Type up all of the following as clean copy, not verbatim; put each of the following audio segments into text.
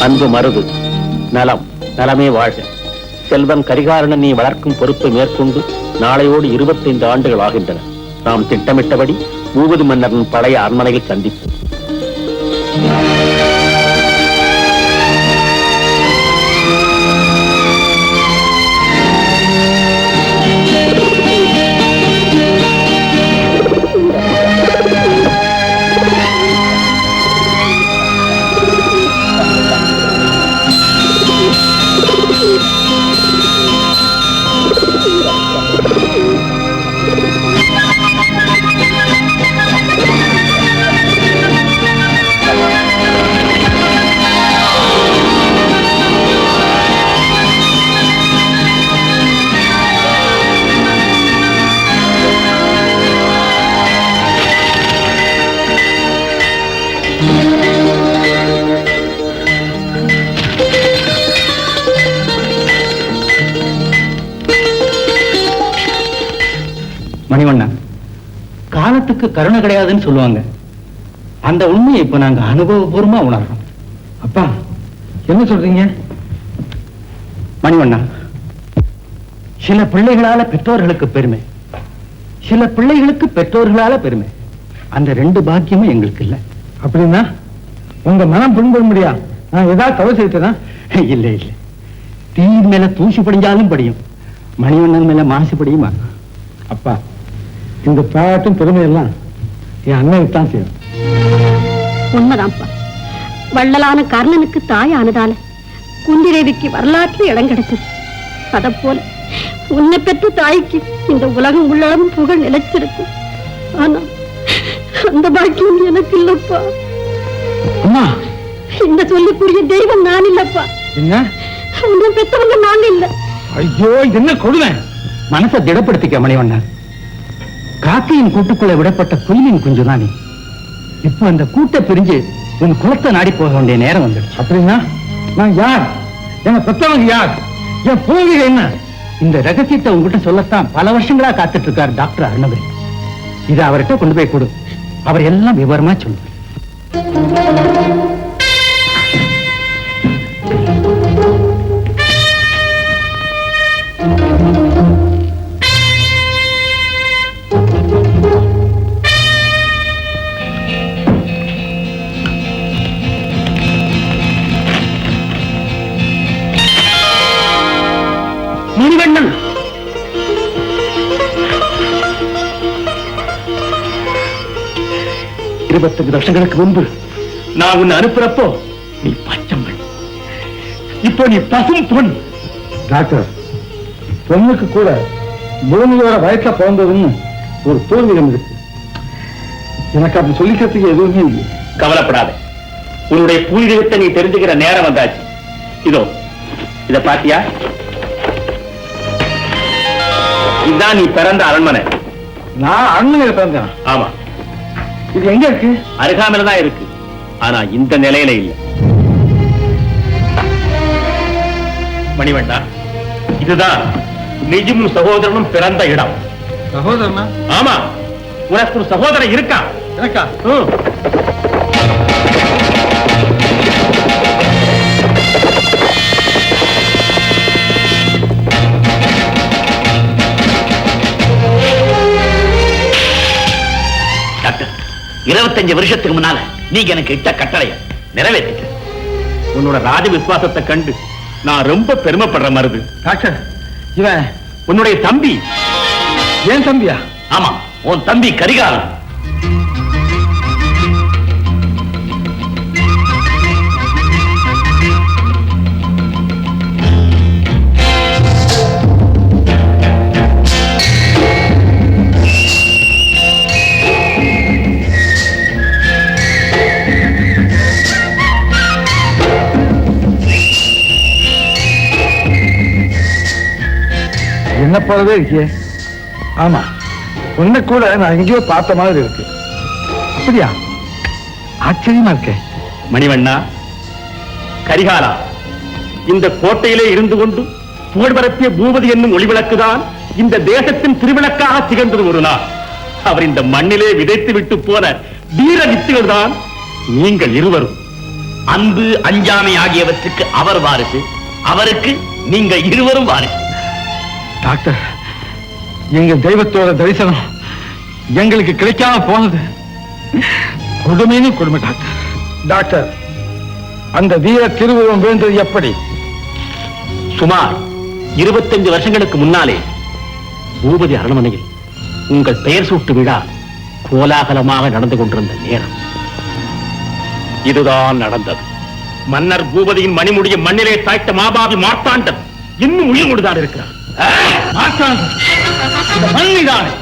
அன்பு மருது, நலம் நலமே வாழ்க. செல்வன் கரிகாலனை நீ வளர்க்கும் பொறுப்பை மேற்கொண்டு நாளையோடு 25 ஆண்டுகள் ஆகின்றன. நாம் திட்டமிட்டபடி பூபதி மன்னரின் பழைய அரண்மனையில் சந்திப்போம். மணிவண்ணா, காலத்துக்கு கருணை கிடையாதுன்னு சொல்லுவாங்க. அந்த உண்மையை இப்ப நாங்க அனுபவபூர்வமா உணர்றோம். அப்பா, என்ன சொல்றீங்க? மணிவண்ணா, சில பிள்ளைகளால பெற்றோர்களுக்கு பெருமை, சில பிள்ளைகளுக்கு பெற்றோர்களால பெருமை. அந்த 2 பாக்கியமும் எங்களுக்கு இல்ல. அப்படின்னா உங்க மனம் புண்பட முடியா? நான் ஏதாவது தவறு செய்தேனா? இல்ல இல்ல, தீயின் மேல தூசி படிஞ்சாலும் படியும், மணிவண்ணன் மேல மாசு படியுமா? அப்பா, இந்த பாராட்டும் பெருமை எல்லாம் என் அண்ணனுக்கு தான் செய்யும். உண்மைதான்ப்பா. வள்ளலான கர்ணனுக்கு தாயானதால குந்திரேவிக்கு வரலாற்று இடம் கிடைச்சது. அத போல உன்னை பெற்ற தாய்க்கு இந்த உலகம் உள்ளளவும் புகழ் நிலைச்சிருக்கும். ஆனா அந்த பாக்கியம் எனக்கு இல்லப்பா. அம்மா, இந்த சொல்லிக்கூடிய தெய்வம் நான் இல்லப்பா. என்ன? உன்னை பெற்றவங்க நாங்க இல்ல. ஐயோ, இது என்ன கொடுமை! மனசை திடப்படுத்திக்க மணிவண்ணா. காக்கையின் கூட்டுக்குள்ள விடப்பட்ட குயிலின் குஞ்சுதான் நீ. இப்ப அந்த கூட்டை பிரிஞ்சு உன் குலத்தை நாடி போக வேண்டிய நேரம் வந்துடுச்சு. அப்படின்னா நான் யார்? என்ன பெற்றவங்க யார்? என் பூர்வீகம் என்ன? இந்த ரகசியத்தை உங்ககிட்ட சொல்லத்தான் பல வருஷங்களா காத்துட்டு இருக்காரு டாக்டர் அருணகிரி. இதை அவர்கிட்ட கொண்டு போய் கொடு, அவர் எல்லாம் விவரமா சொல்லுவார். மணிவண்ணன், 25 வருஷங்களுக்கு முன்பு நான் உன்னை அனுப்புறப்போ நீ பச்சம்பன், இப்போ நீ பசும் பொன். டாக்டர், பொண்ணுக்கு கூட பூமியோட வயசுல பிறந்ததுன்னு ஒரு பூர்வீகம் இருக்கு. எனக்கு அப்படி சொல்லிக்கிறதுக்கு எதுவுமே இல்லை. கவலைப்படாத, உன்னுடைய பூர்வீகத்தை நீ தெரிஞ்சுக்கிற நேரம் வந்தாச்சு. இதோ இத பாத்தியா? இதுதான் நீ பிறந்த அரண்மனை. நான் அண்ணன் பிறந்தேன். ஆமா, இது எங்க இருக்கு? அருகாமையில தான் இருக்கு, ஆனா இந்த நிலையில இல்ல. மணிவண்ணா, இதுதான் நிஜும் சகோதரனும் பிறந்த இடம். சகோதரனா? ஆமா, உனக்கு ஒரு சகோதரன் இருக்கான். எனக்கா? டாக்டர், 25 வருஷத்துக்கு முன்னால நீங்க எனக்கு இட்ட கட்டளைய நிறைவேற்றிட்ட. உன்னோட ராஜ விசுவாசத்தை கண்டு நான் ரொம்ப பெருமைப்படுற மருது. டாக்டர், இவன் உன்னுடைய தம்பி. ஏன் தம்பியா? ஆமா, உன் தம்பி கரிகாலன். என்ன போலவே இருக்கே. ஆமா, உன்னை கூட நான் எங்கேயோ பார்த்த மாதிரி இருக்கு. அப்படியா? ஆச்சரியமா இருக்க. மணிவண்ணா, கரிகாலா, இந்த கோட்டையிலே இருந்து கொண்டு புகழ் பரப்பிய பூபதி என்னும் ஒளிவிளக்குதான் இந்த தேசத்தின் திருவிளக்காக திகழ்ந்தது ஒரு நாள். அவர் இந்த மண்ணிலே விதைத்து விட்டு போன வீர வித்துகள் தான் நீங்கள் இருவரும். அன்பு அஞ்சாமை ஆகியவற்றுக்கு அவர் வாரிசு, அவருக்கு நீங்க இருவரும் வாரிசு. டாக்டர், எங்க தெய்வத்தோட தரிசனம் எங்களுக்கு கிடைக்காம போனது கொடுமைன்னு கொடுமை. டாக்டர் டாக்டர் அந்த வீர திருவுருவம் வேண்டது எப்படி? சுமார் 25 வருஷங்களுக்கு முன்னாலே பூபதி அரண்மனையில் உங்கள் பெயர் சூட்டு விழா கோலாகலமாக நடந்து கொண்டிருந்த நேரம் இதுதான் நடந்தது. மன்னர் பூபதியின் மணிமுடிய மண்ணிலே சாய்த்த மாபாவி மார்த்தாண்டன் இன்னும் உயிர்கொண்டுதான் இருக்கிறார். மார்த்தாண்டன், இந்த மண்ணிதானே,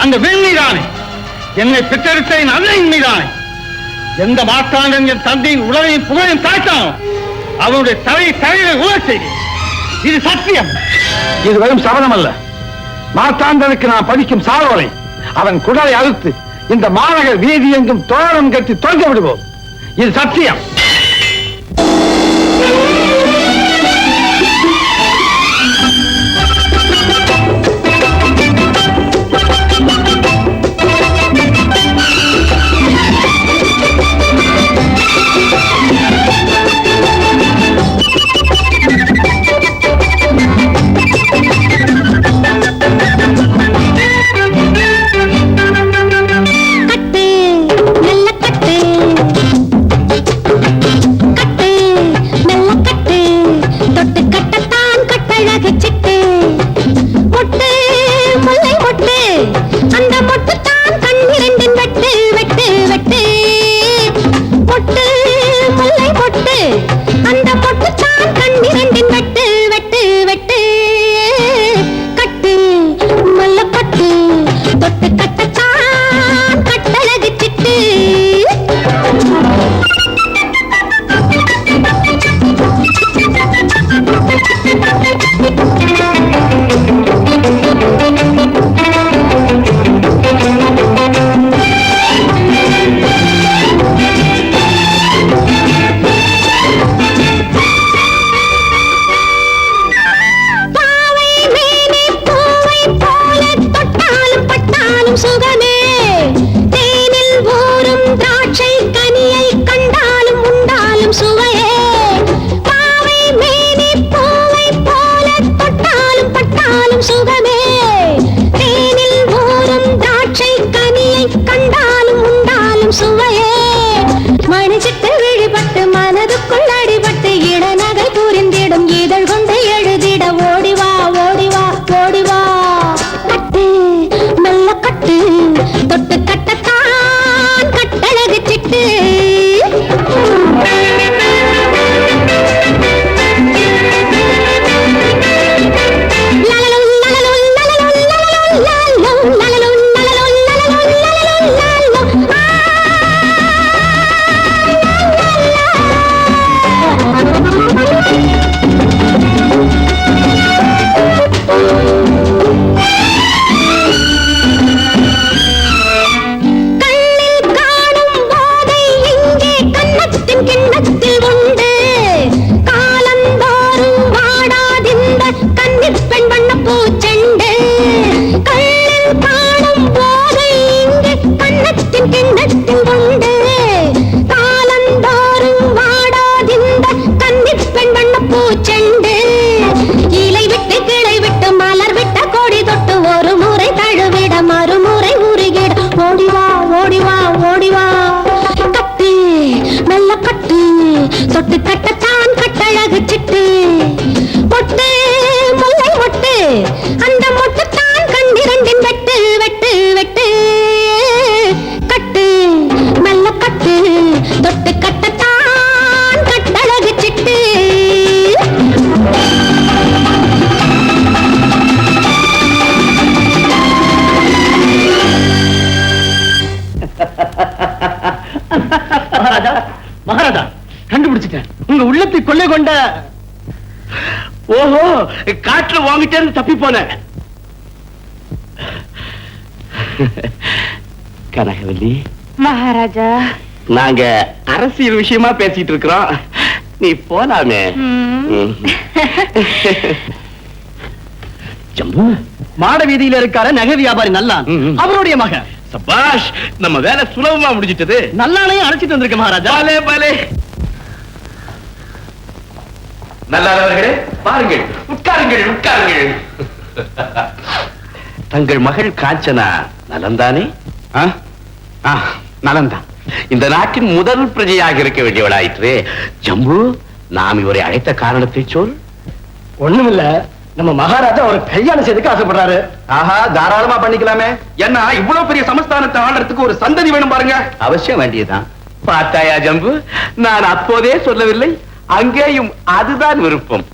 அந்த வெண்ணிதானே, என்னை பெற்றெடுத்த என் அன்னையின் மீதானே. எந்த மார்த்தாண்டன் என் தந்தையின் உடலையும் புகழையும் தாய்த்தானோ அவனுடைய தலையை உணர் செய்தேன். இது சத்தியம். இது வெறும் சபதம் அல்ல. மார்த்தாண்டனுக்கு நான் பதிக்கும் சாரோலை அவன் குடலை அறுத்து இந்த மாநகர் வீதி எங்கும் தோரணம் கட்டி தொங்க விடுவோம். இது சத்தியம். மகாராஜா, கண்டுபிடிச்சிட்டேன். உங்க உள்ளத்தை கொள்ளை கொண்ட ஓஹோ, காட்டுல வாங்கிட்டே தப்பி போன கனகவல்லி. மகாராஜா, நாங்க அரசியல் விஷயமா பேசிட்டு இருக்கிறோம், நீ போலாமே. ஜம்பு, மாட வீதியில இருக்கார நகை வியாபாரி நல்லான், அவருடைய மகன். சபாஷ், நம்ம வேலை சுலபமா முடிஞ்சிட்டது. நல்லானையும் அழைச்சிட்டு வந்திருக்க மகாராஜா. பாலே பாலே. நல்லாதவர்களே பாருங்கள், உட்காருங்கள் உட்காருங்கள். தங்கள் மகள் காஞ்சனா நலம்தானே? நலம்தான். இந்த நாட்டின் முதல் பிரஜையாக இருக்க வேண்டியவளாயிற்றே. ஜம்பு, நாம் இவரை அழைத்த காரணத்தை சொல். ஒண்ணுமில்ல, நம்ம மகாராஜா ஒரு கல்யாணம் செய்துக்கு ஆசைப்படுறாரு. ஆஹா, தாராளமா பண்ணிக்கலாமே. ஏன்னா இவ்வளவு பெரிய சமஸ்தானத்தை ஆளுறதுக்கு ஒரு சந்ததி வேணும் பாருங்க. அவசியம் வேண்டியதுதான். பார்த்தாயா ஜம்பு, நான் அப்போதே சொல்லவில்லை, அங்கேயும் அதுதான் விருப்பம்.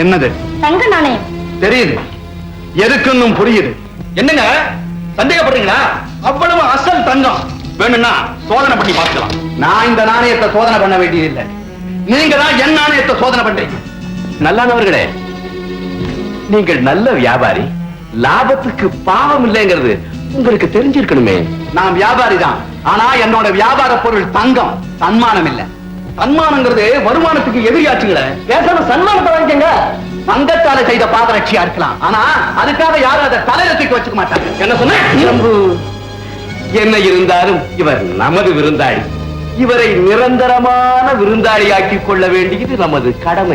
என்னது? தங்க நாணயம். தெரியுது, எதுக்குன்னு புரியுது. என்னங்க சந்தேகப்படுறீங்களா? அவ்வளவு அசல் தங்கம். வேணும்னா சோதனை பண்ணி பார்க்கலாம். நான் இந்த நாணயத்தை சோதனை பண்ண வேண்டியதில்லை, நீங்க தான் என் நாணயத்தை சோதனை பண்றீங்க. நல்லானவர்களே, நீங்கள் நல்ல வியாபாரி, லாபத்துக்கு பாவம் இல்லைங்கிறது உங்களுக்கு தெரிஞ்சிருக்கணுமே. நான் வியாபாரி தான், ஆனா என்னோட வியாபார பொருள் தங்கம், சன்மானம் இல்ல. சன்மானங்கிறது வருமானத்துக்கு எதிரியாச்சுங்களே. பேசாம சன்மானத்தை வாங்கிக்கங்க. தங்கத்தால செய்த பாதரட்சியா இருக்கலாம், ஆனா அதுக்காக யாரும் அதை தலையில தூக்கி வச்சுக்க மாட்டாங்க. என்ன சொன்ன? என்ன இருந்தாலும் இவர் நமது விருந்தாளி. இவரை நிரந்தரமான விருந்தாளியாக்கிக் கொள்ள வேண்டியது நமது கடமை.